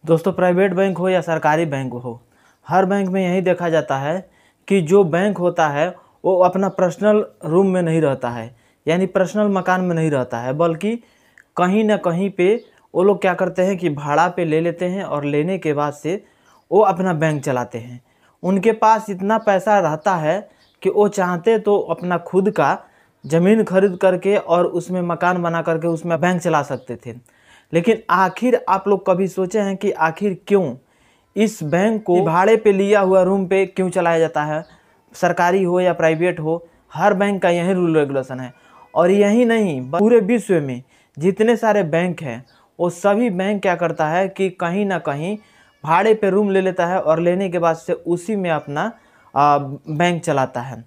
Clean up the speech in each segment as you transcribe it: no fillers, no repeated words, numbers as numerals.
दोस्तों, private bank हो या सरकारी बैंक हो, हर बैंक में यही देखा जाता है कि जो बैंक होता है वो अपना पर्सनल रूम में नहीं रहता है, यानी पर्सनल मकान में नहीं रहता है, बल्कि कहीं ना कहीं पे वो लोग क्या करते हैं कि भाड़ा पे ले लेते हैं और लेने के बाद से वो अपना बैंक चलाते हैं। उनके पास इतना पैसा रहता है कि वो चाहते तो अपना खुद का ज़मीन खरीद करके और उसमें मकान बना करके उसमें बैंक चला सकते थे। लेकिन आखिर आप लोग कभी सोचे हैं कि आखिर क्यों इस बैंक को भाड़े पे लिया हुआ रूम पे क्यों चलाया जाता है? सरकारी हो या प्राइवेट हो, हर बैंक का यही रूल रेगुलेशन है। और यही नहीं, पूरे विश्व में जितने सारे बैंक हैं वो सभी बैंक क्या करता है कि कहीं ना कहीं भाड़े पे रूम ले लेता है और लेने के बाद से उसी में अपना बैंक चलाता है।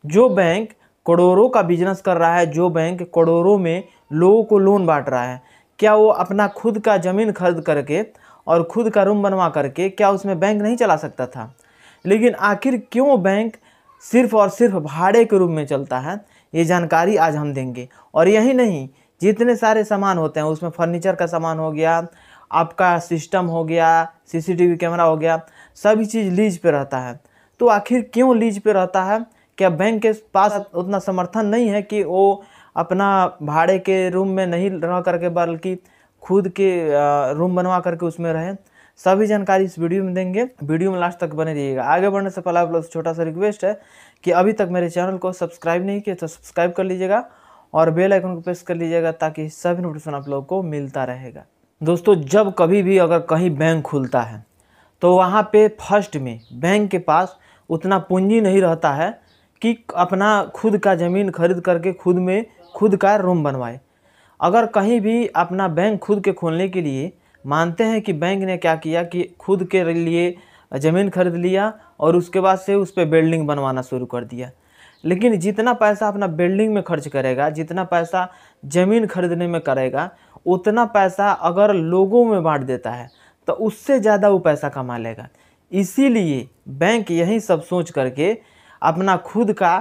जो बैंक करोड़ों का बिजनेस कर रहा है, जो बैंक करोड़ों में लोगों को लोन बांट रहा है, क्या वो अपना खुद का ज़मीन खरीद करके और खुद का रूम बनवा करके क्या उसमें बैंक नहीं चला सकता था? लेकिन आखिर क्यों बैंक सिर्फ और सिर्फ भाड़े के रूम में चलता है, ये जानकारी आज हम देंगे। और यही नहीं, जितने सारे सामान होते हैं उसमें फर्नीचर का सामान हो गया, आपका सिस्टम हो गया, सीसीटीवी कैमरा हो गया, सभी चीज़ लीज पे रहता है। तो आखिर क्यों लीज पे रहता है? क्या बैंक के पास उतना समर्थन नहीं है कि वो अपना भाड़े के रूम में नहीं रह करके बल्कि खुद के रूम बनवा करके उसमें रहे? सभी जानकारी इस वीडियो में देंगे, वीडियो में लास्ट तक बने रहिएगा। आगे बढ़ने से पहले आप लोग छोटा सा रिक्वेस्ट है कि अभी तक मेरे चैनल को सब्सक्राइब नहीं किया तो सब्सक्राइब कर लीजिएगा और बेल आइकन को प्रेस कर लीजिएगा ताकि सभी नोटिफिकेशन आप लोगों को मिलता रहेगा। दोस्तों, जब कभी भी अगर कहीं बैंक खुलता है तो वहाँ पे फर्स्ट में बैंक के पास उतना पूंजी नहीं रहता है कि अपना खुद का ज़मीन खरीद करके खुद का रूम बनवाए। अगर कहीं भी अपना बैंक खुद के खोलने के लिए मानते हैं कि बैंक ने क्या किया कि खुद के लिए ज़मीन खरीद लिया और उसके बाद से उस पर बिल्डिंग बनवाना शुरू कर दिया। लेकिन जितना पैसा अपना बिल्डिंग में खर्च करेगा, जितना पैसा ज़मीन खरीदने में करेगा, उतना पैसा अगर लोगों में बांट देता है तो उससे ज़्यादा वो पैसा कमा लेगा। इसीलिए बैंक यही सब सोच करके अपना खुद का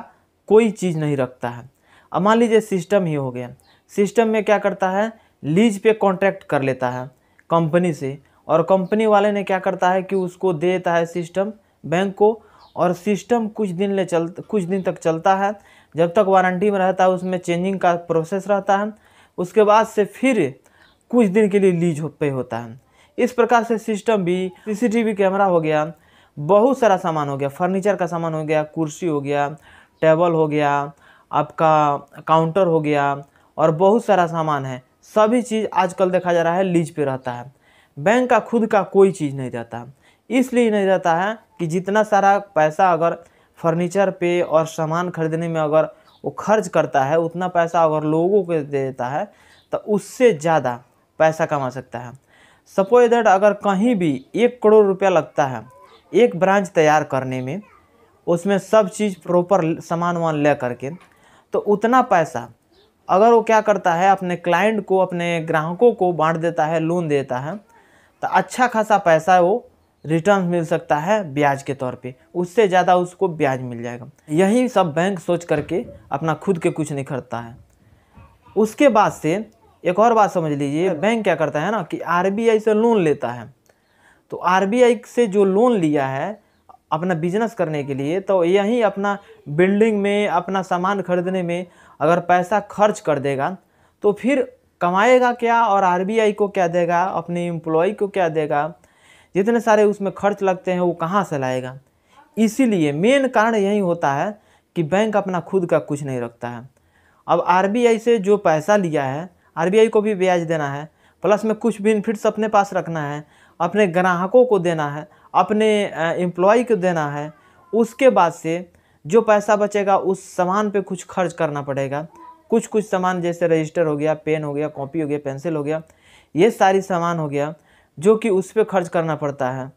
कोई चीज़ नहीं रखता है। अब मान लीजिए सिस्टम ही हो गया, सिस्टम में क्या करता है, लीज पे कॉन्ट्रैक्ट कर लेता है कंपनी से, और कंपनी वाले ने क्या करता है कि उसको दे देता है सिस्टम बैंक को, और सिस्टम कुछ दिन तक चलता है। जब तक वारंटी में रहता है उसमें चेंजिंग का प्रोसेस रहता है, उसके बाद से फिर कुछ दिन के लिए लीज पे होता है। इस प्रकार से सिस्टम भी, सीसीटीवी कैमरा हो गया, बहुत सारा सामान हो गया, फर्नीचर का सामान हो गया, कुर्सी हो गया, टेबल हो गया, आपका काउंटर हो गया, और बहुत सारा सामान है। सभी चीज़ आजकल देखा जा रहा है लीज पे रहता है। बैंक का खुद का कोई चीज़ नहीं रहता। इसलिए नहीं रहता है कि जितना सारा पैसा अगर फर्नीचर पे और सामान खरीदने में अगर वो खर्च करता है, उतना पैसा अगर लोगों को दे देता है तो उससे ज़्यादा पैसा कमा सकता है। सपोज दैट अगर कहीं भी 1 करोड़ रुपया लगता है एक ब्रांच तैयार करने में, उसमें सब चीज़ प्रॉपर सामान वान ले करके, तो उतना पैसा अगर वो क्या करता है अपने क्लाइंट को, अपने ग्राहकों को बांट देता है, लोन देता है, तो अच्छा खासा पैसा वो रिटर्न मिल सकता है ब्याज के तौर पे, उससे ज़्यादा उसको ब्याज मिल जाएगा। यही सब बैंक सोच करके अपना खुद के कुछ नहीं खरीदता है। उसके बाद से एक और बात समझ लीजिए, बैंक क्या करता है ना कि आरबीआई से लोन लेता है। तो आरबीआई से जो लोन लिया है अपना बिजनेस करने के लिए, तो यही अपना बिल्डिंग में, अपना सामान खरीदने में अगर पैसा खर्च कर देगा तो फिर कमाएगा क्या और आरबीआई को क्या देगा, अपने एम्प्लॉय को क्या देगा? जितने सारे उसमें खर्च लगते हैं वो कहाँ से लाएगा? इसीलिए मेन कारण यही होता है कि बैंक अपना खुद का कुछ नहीं रखता है। अब आरबीआई से जो पैसा लिया है, आरबीआई को भी ब्याज देना है, प्लस में कुछ बेनिफिट्स अपने पास रखना है, अपने ग्राहकों को देना है, अपने एम्प्लॉय को देना है। उसके बाद से जो पैसा बचेगा उस सामान पे कुछ खर्च करना पड़ेगा। कुछ सामान जैसे रजिस्टर हो गया, पेन हो गया, कॉपी हो गया, पेंसिल हो गया, ये सारी सामान हो गया जो कि उस पर खर्च करना पड़ता है।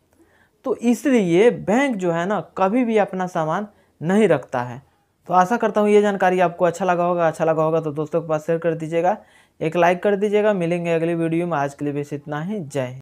तो इसलिए बैंक जो है ना कभी भी अपना सामान नहीं रखता है। तो आशा करता हूँ ये जानकारी आपको अच्छा लगा होगा तो दोस्तों के पास शेयर कर दीजिएगा, एक लाइक कर दीजिएगा। मिलेंगे अगली वीडियो में, आज के लिए बस इतना ही। जय हिंद।